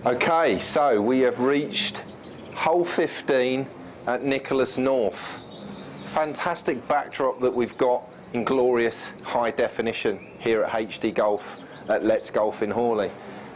Okay, so we have reached hole 15 at Nicklaus North. Fantastic backdrop that we've got in glorious high definition here at HD Golf at Let's Golf in Hawley.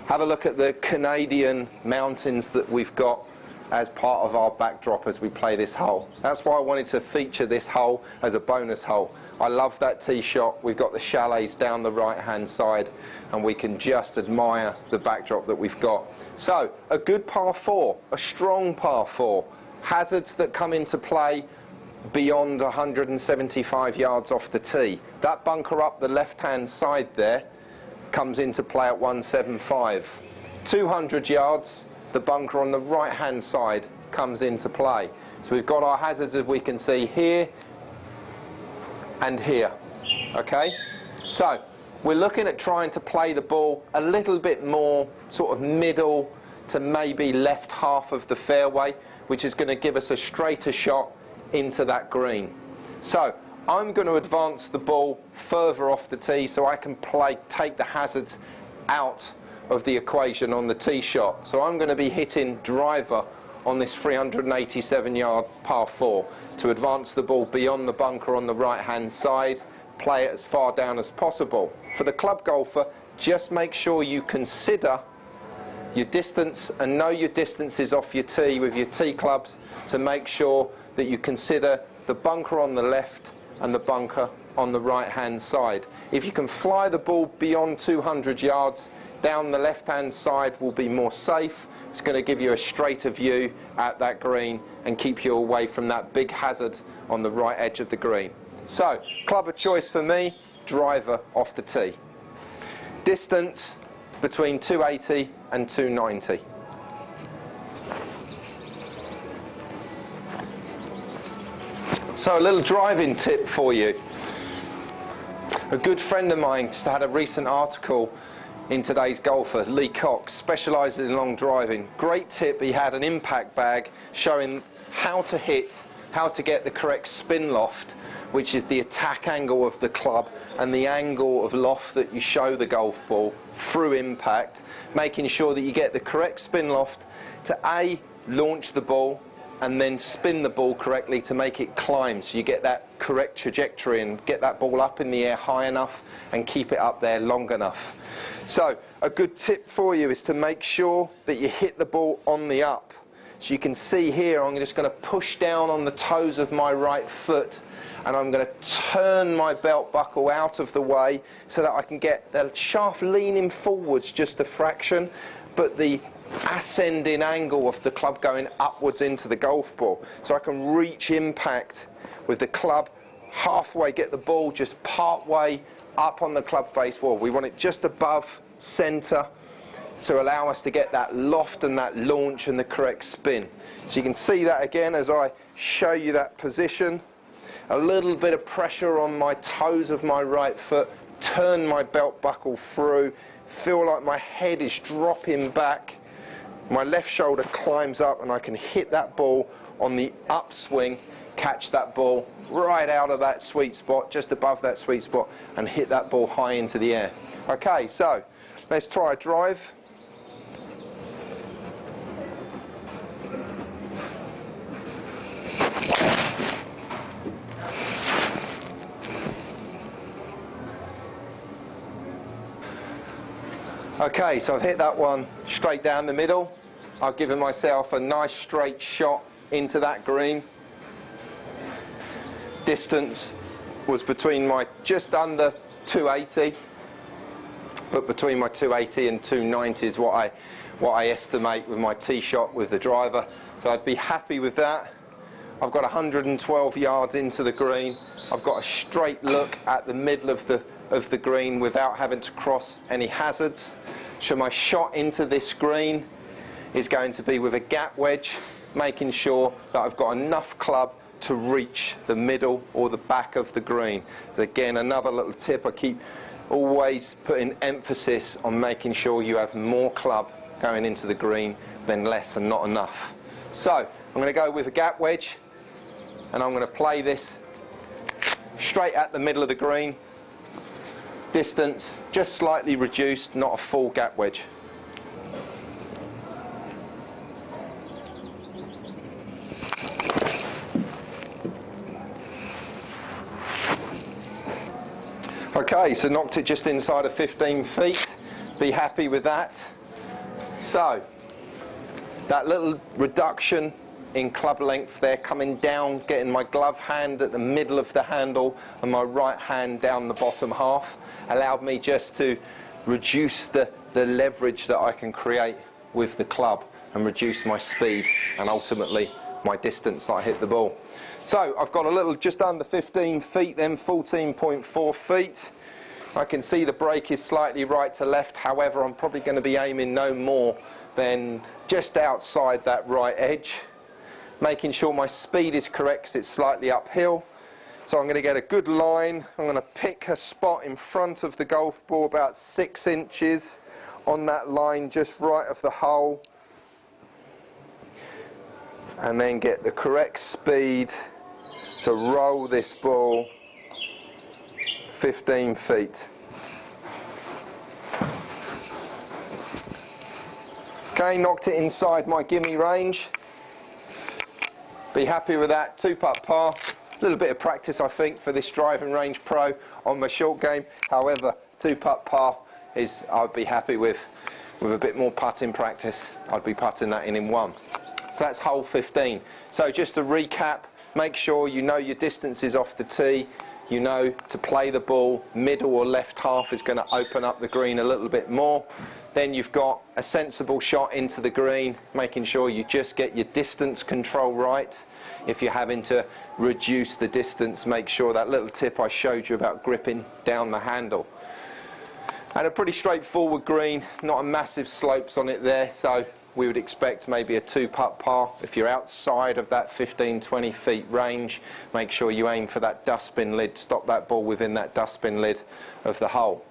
Have a look at the Canadian mountains that we've got as part of our backdrop as we play this hole. That's why I wanted to feature this hole as a bonus hole. I love that tee shot. We've got the chalets down the right hand side and we can just admire the backdrop that we've got. So a good par 4, a strong par 4. Hazards that come into play beyond 175 yards off the tee. That bunker up the left hand side there comes into play at 175. 200 yards, the bunker on the right hand side comes into play. So we've got our hazards, as we can see, here and here. Okay, so we're looking at trying to play the ball a little bit more sort of middle to maybe left half of the fairway, which is going to give us a straighter shot into that green. So I'm going to advance the ball further off the tee so I can take the hazards out of the equation on the tee shot. So I'm going to be hitting driver on this 387 yard par 4 to advance the ball beyond the bunker on the right hand side, play it as far down as possible. For the club golfer, just make sure you consider your distance and know your distances off your tee with your tee clubs to make sure that you consider the bunker on the left and the bunker on the right hand side. If you can fly the ball beyond 200 yards, down the left hand side will be more safe. It's going to give you a straighter view at that green and keep you away from that big hazard on the right edge of the green. So, club of choice for me, driver off the tee. Distance between 280 and 290. So a little driving tip for you. A good friend of mine just had a recent article in Today's Golfer, Lee Cox, specialises in long driving. Great tip, he had an impact bag showing how to hit, how to get the correct spin loft, which is the attack angle of the club and the angle of loft that you show the golf ball through impact, making sure that you get the correct spin loft to A, launch the ball, and then spin the ball correctly to make it climb, so you get that correct trajectory and get that ball up in the air high enough and keep it up there long enough. So a good tip for you is to make sure that you hit the ball on the up. So you can see here I'm just going to push down on the toes of my right foot and I'm going to turn my belt buckle out of the way so that I can get the shaft leaning forwards just a fraction, but the ascending angle of the club going upwards into the golf ball, so I can reach impact with the club halfway, get the ball just part way up on the club face wall. We want it just above centre to allow us to get that loft and that launch and the correct spin. So you can see that again as I show you that position. A little bit of pressure on my toes of my right foot, turn my belt buckle through, feel like my head is dropping back. My left shoulder climbs up and I can hit that ball on the upswing, catch that ball right out of that sweet spot, just above that sweet spot, and hit that ball high into the air. Okay, so let's try a drive. Okay, so I've hit that one straight down the middle. I've given myself a nice straight shot into that green. Distance was between my just under 280, but between my 280 and 290 is what I estimate with my tee shot with the driver. So I'd be happy with that. I've got 112 yards into the green. I've got a straight look at the middle of the green without having to cross any hazards. So my shot into this green is going to be with a gap wedge, making sure that I've got enough club to reach the middle or the back of the green. Again, another little tip, I keep always putting emphasis on making sure you have more club going into the green than less and not enough. So I'm going to go with a gap wedge and I'm going to play this straight at the middle of the green. Distance just slightly reduced, not a full gap wedge. Okay, so knocked it just inside of 15 feet. Be happy with that. So, that little reduction in club length there, coming down, getting my glove hand at the middle of the handle and my right hand down the bottom half, allowed me just to reduce the leverage that I can create with the club and reduce my speed and ultimately my distance that I hit the ball. So I've got a little just under 15 feet then, 14.4 feet. I can see the break is slightly right to left, however I'm probably going to be aiming no more than just outside that right edge, making sure my speed is correct because it's slightly uphill. So I'm going to get a good line. I'm going to pick a spot in front of the golf ball about 6 inches on that line just right of the hole, and then get the correct speed to roll this ball 15 feet. Okay, knocked it inside my gimme range. Be happy with that. 2-putt par. A little bit of practice, I think, for this driving range pro on my short game. However, 2-putt par is I'd be happy with a bit more putting practice. I'd be putting that in one. So that's hole 15. So just to recap, make sure you know your distances off the tee. You know to play the ball, middle or left half is going to open up the green a little bit more. Then you've got a sensible shot into the green, making sure you just get your distance control right. If you're having to reduce the distance, make sure that little tip I showed you about gripping down the handle. And a pretty straightforward green, not a massive slopes on it there, so we would expect maybe a 2-putt par. If you're outside of that 15-20 feet range, make sure you aim for that dustbin lid, stop that ball within that dustbin lid of the hole.